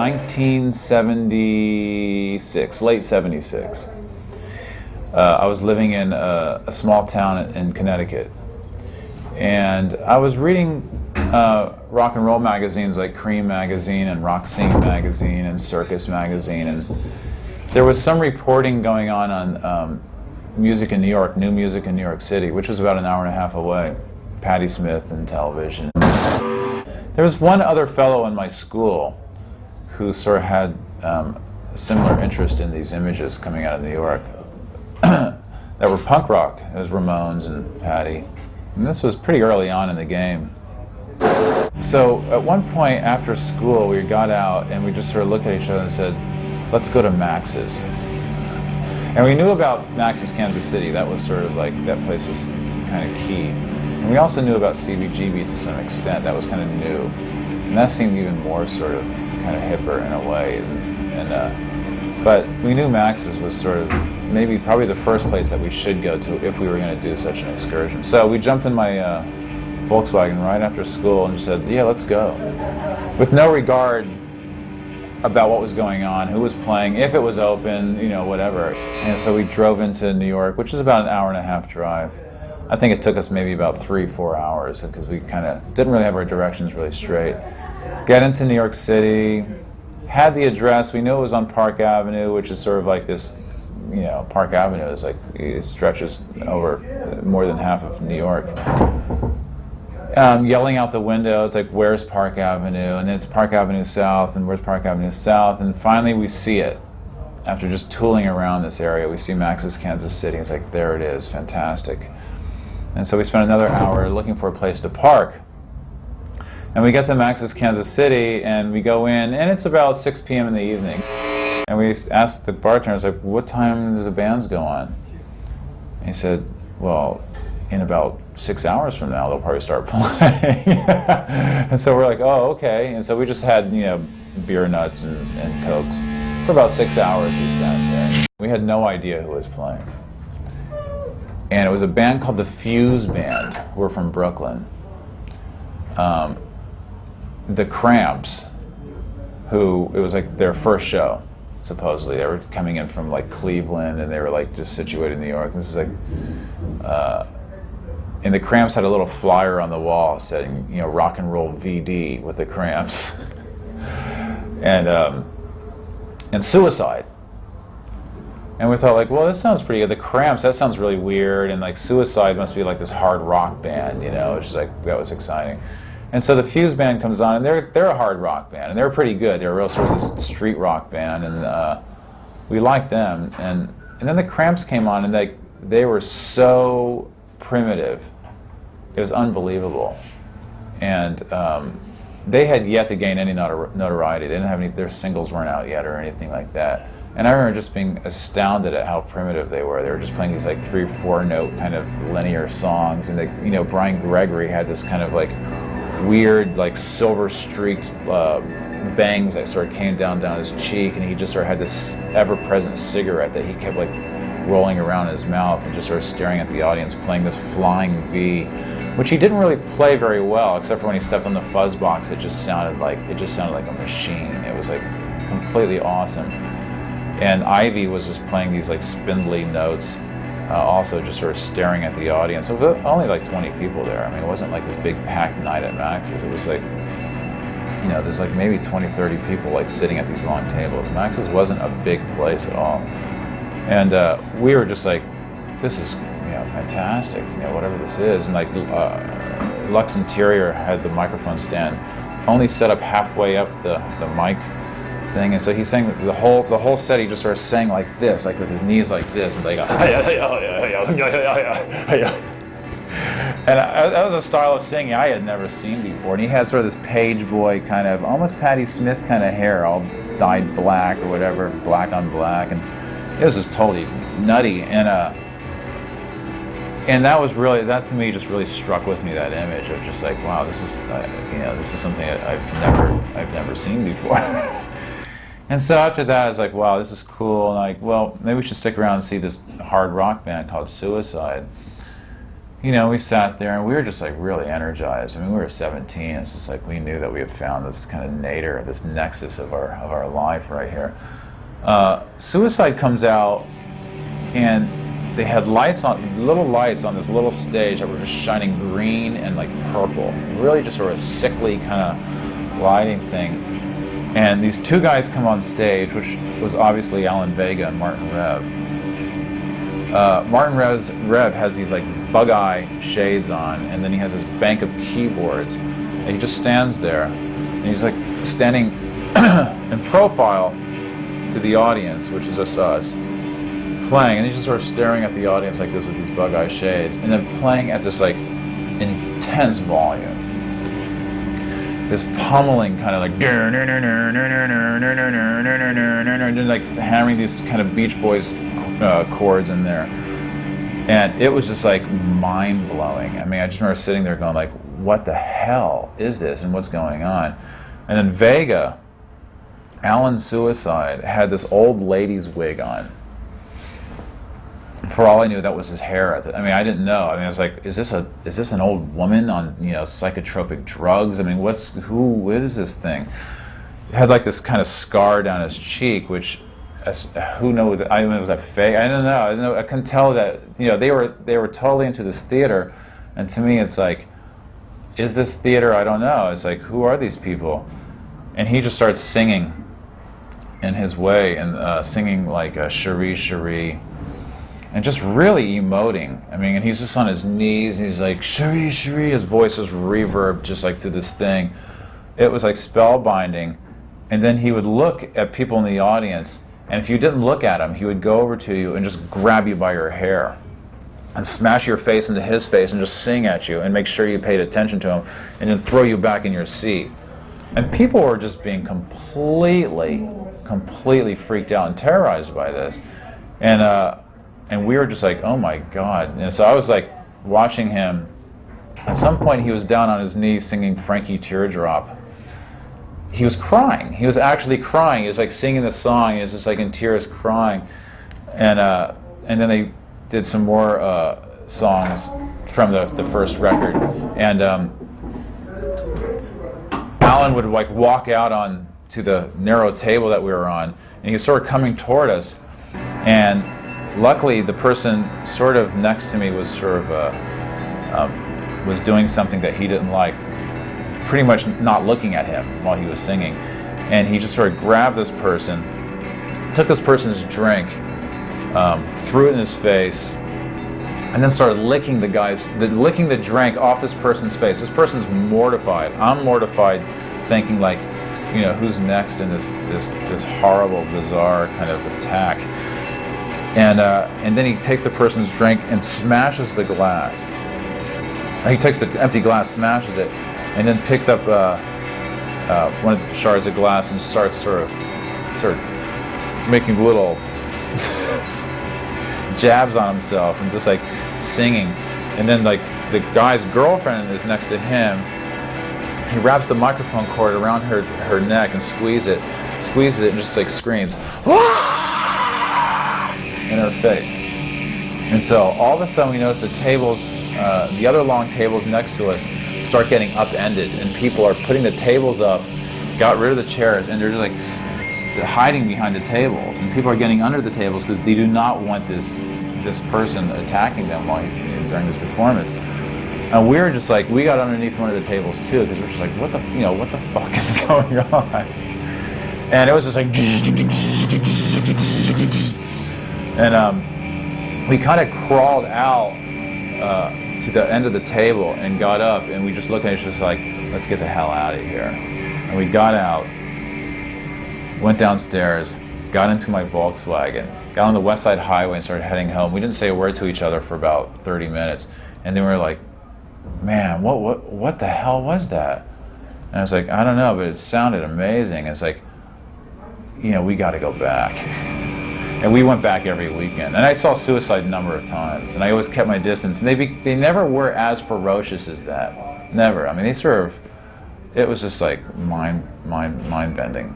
1976, late 76. I was living in a small town in Connecticut, and I was reading rock and roll magazines like Cream magazine and Rock Scene magazine and Circus magazine, and there was some reporting going on music in New York, new music in New York City, which was about an hour and a half away. Patti Smith and television. There was one other fellow in my school who sort of had a similar interest in these images coming out of New York that were punk rock. It was Ramones and Patti. And this was pretty early on in the game. So at one point after school, we got out and we just sort of looked at each other and said, let's go to Max's. And we knew about Max's Kansas City. That was sort of like, that place was kind of key. And we also knew about CBGB to some extent. That was kind of new. And that seemed even more sort of kind of hipper in a way. But we knew Max's was sort of probably the first place that we should go to if we were going to do such an excursion. So we jumped in my Volkswagen right after school and just said, yeah, let's go. With no regard about what was going on, who was playing, if it was open, you know, whatever. And so we drove into New York, which is about an hour and a half drive. I think it took us maybe about 3-4 hours because we kind of didn't really have our directions really straight. Get into New York City, had the address, we knew it was on Park Avenue, which is sort of like this, you know, Park Avenue is like, it stretches over more than half of New York. Yelling out the window, it's like, where's Park Avenue? And it's Park Avenue South, and where's Park Avenue South? And finally we see it. After just tooling around this area, we see Max's Kansas City. It's like, there it is, fantastic. And so we spent another hour looking for a place to park. And we get to Max's Kansas City, and we go in, and it's about 6 p.m. in the evening. And we asked the bartender, like, what time does the bands go on? And he said, well, in about 6 hours from now, they'll probably start playing. And so we're like, oh, okay. And so we just had, you know, beer nuts and Cokes. For about 6 hours we sat there. We had no idea who was playing. And it was a band called the Fuse Band, who were from Brooklyn. The Cramps, who, it was like their first show, supposedly. They were coming in from like Cleveland, and they were like just situated in New York. This is like, and the Cramps had a little flyer on the wall saying, you know, rock and roll VD with the Cramps. and Suicide. And we thought, like, well, this sounds pretty good. The Cramps, that sounds really weird, and like Suicide must be like this hard rock band, you know, which is like, that was exciting. And so the Fuse Band comes on, and they're a hard rock band, and they're pretty good. They're a real sort of this street rock band, and we liked them. And then the Cramps came on, and they were so primitive. It was unbelievable. And they had yet to gain any notoriety. They didn't have any, their singles weren't out yet or anything like that. And I remember just being astounded at how primitive they were. They were just playing these like 3-4 note kind of linear songs, and you know, Brian Gregory had this kind of like weird like silver streaked bangs that sort of came down his cheek, and he just sort of had this ever-present cigarette that he kept like rolling around in his mouth and just sort of staring at the audience, playing this flying V, which he didn't really play very well, except for when he stepped on the fuzz box. It just sounded like a machine. It was like completely awesome. And Ivy was just playing these like spindly notes, also just sort of staring at the audience. So only like 20 people there. I mean, it wasn't like this big packed night at Max's. It was like, you know, there's like maybe 20, 30 people like sitting at these long tables. Max's wasn't a big place at all. And we were just like, this is, you know, fantastic, you know, whatever this is. And like Lux Interior had the microphone stand only set up halfway up the mic thing, and so he sang the whole set. He just sort of sang like this, like with his knees like this, and they go, and that was a style of singing I had never seen before. And he had sort of this page boy kind of, almost Patti Smith kind of hair, all dyed black or whatever, black on black, and it was just totally nutty. And that was really, that to me just really struck with me, that image of just like, wow, this is you know, this is something I've never seen before. And so after that, I was like, wow, this is cool. And like, well, maybe we should stick around and see this hard rock band called Suicide. you know, we sat there and we were just like really energized. I mean, we were 17. It's just like we knew that we had found this kind of nadir, this nexus of our life right here. Suicide comes out, and they had lights on, little lights on this little stage that were just shining green and like purple. Really just sort of sickly kind of lighting thing. And these two guys come on stage, which was obviously Alan Vega and Martin Rev. Martin Rev has these like bug-eye shades on, and then he has this bank of keyboards, and he just stands there, and he's like standing in profile to the audience, which is just us, playing, and he's just sort of staring at the audience like this with these bug-eye shades, and then playing at this like intense volume. This pummeling kind of like hammering these kind of Beach Boys chords in there. And it was just like mind-blowing. I mean, I just remember sitting there going like, what the hell is this and what's going on? And then Vega, Alan Suicide, had this old lady's wig on. For all I knew, that was his hair. I mean, I didn't know. I mean, I was like, is this an old woman on, you know, psychotropic drugs? I mean, what is this thing? It had like this kind of scar down his cheek, which, who knows? I mean, was that fake? I don't know. I couldn't tell that. You know, they were totally into this theater, and to me, it's like, is this theater? I don't know. It's like, who are these people? And he just starts singing in his way, and singing like Cherie, Cherie. And just really emoting. I mean, and he's just on his knees, and he's like, Cherie, Cherie. His voice is reverb just like to this thing. It was like spellbinding. And then he would look at people in the audience, and if you didn't look at him, he would go over to you and just grab you by your hair and smash your face into his face and just sing at you and make sure you paid attention to him, and then throw you back in your seat. And people were just being completely freaked out and terrorized by this. And we were just like, oh my God. And so I was like watching him. At some point he was down on his knees singing Frankie Teardrop. He was crying. He was actually crying. He was like singing the song. He was just like in tears crying. And then they did some more songs from the first record. And Alan would like walk out on to the narrow table that we were on, and he was sort of coming toward us. And luckily, the person sort of next to me was sort of was doing something that he didn't like, pretty much not looking at him while he was singing. And he just sort of grabbed this person, took this person's drink, threw it in his face, and then started licking licking the drink off this person's face. This person's mortified. I'm mortified, thinking like, you know, who's next in this horrible, bizarre kind of attack. And then he takes the person's drink and smashes the glass. He takes the empty glass, smashes it, and then picks up one of the shards of glass and starts sort of making little jabs on himself and just like singing. And then like the guy's girlfriend is next to him. He wraps the microphone cord around her neck and squeezes it, and just like screams in her face. And so all of a sudden we notice the tables, the other long tables next to us, start getting upended, and people are putting the tables up, got rid of the chairs, and they're just like hiding behind the tables. And people are getting under the tables because they do not want this person attacking them during this performance. And we were just like, we got underneath one of the tables too, because we're just like, what the fuck is going on? And it was just like, and we kind of crawled out to the end of the table and got up, and we just looked at it, just like, let's get the hell out of here. And we got out, went downstairs, got into my Volkswagen, got on the West Side Highway and started heading home. We didn't say a word to each other for about 30 minutes. And then we were like, man, what the hell was that? And I was like, I don't know, but it sounded amazing. It's like, you know, we got to go back. And we went back every weekend. And I saw Suicide a number of times, and I always kept my distance. And they never were as ferocious as that. Never. I mean, they sort of, it was just like mind-bending.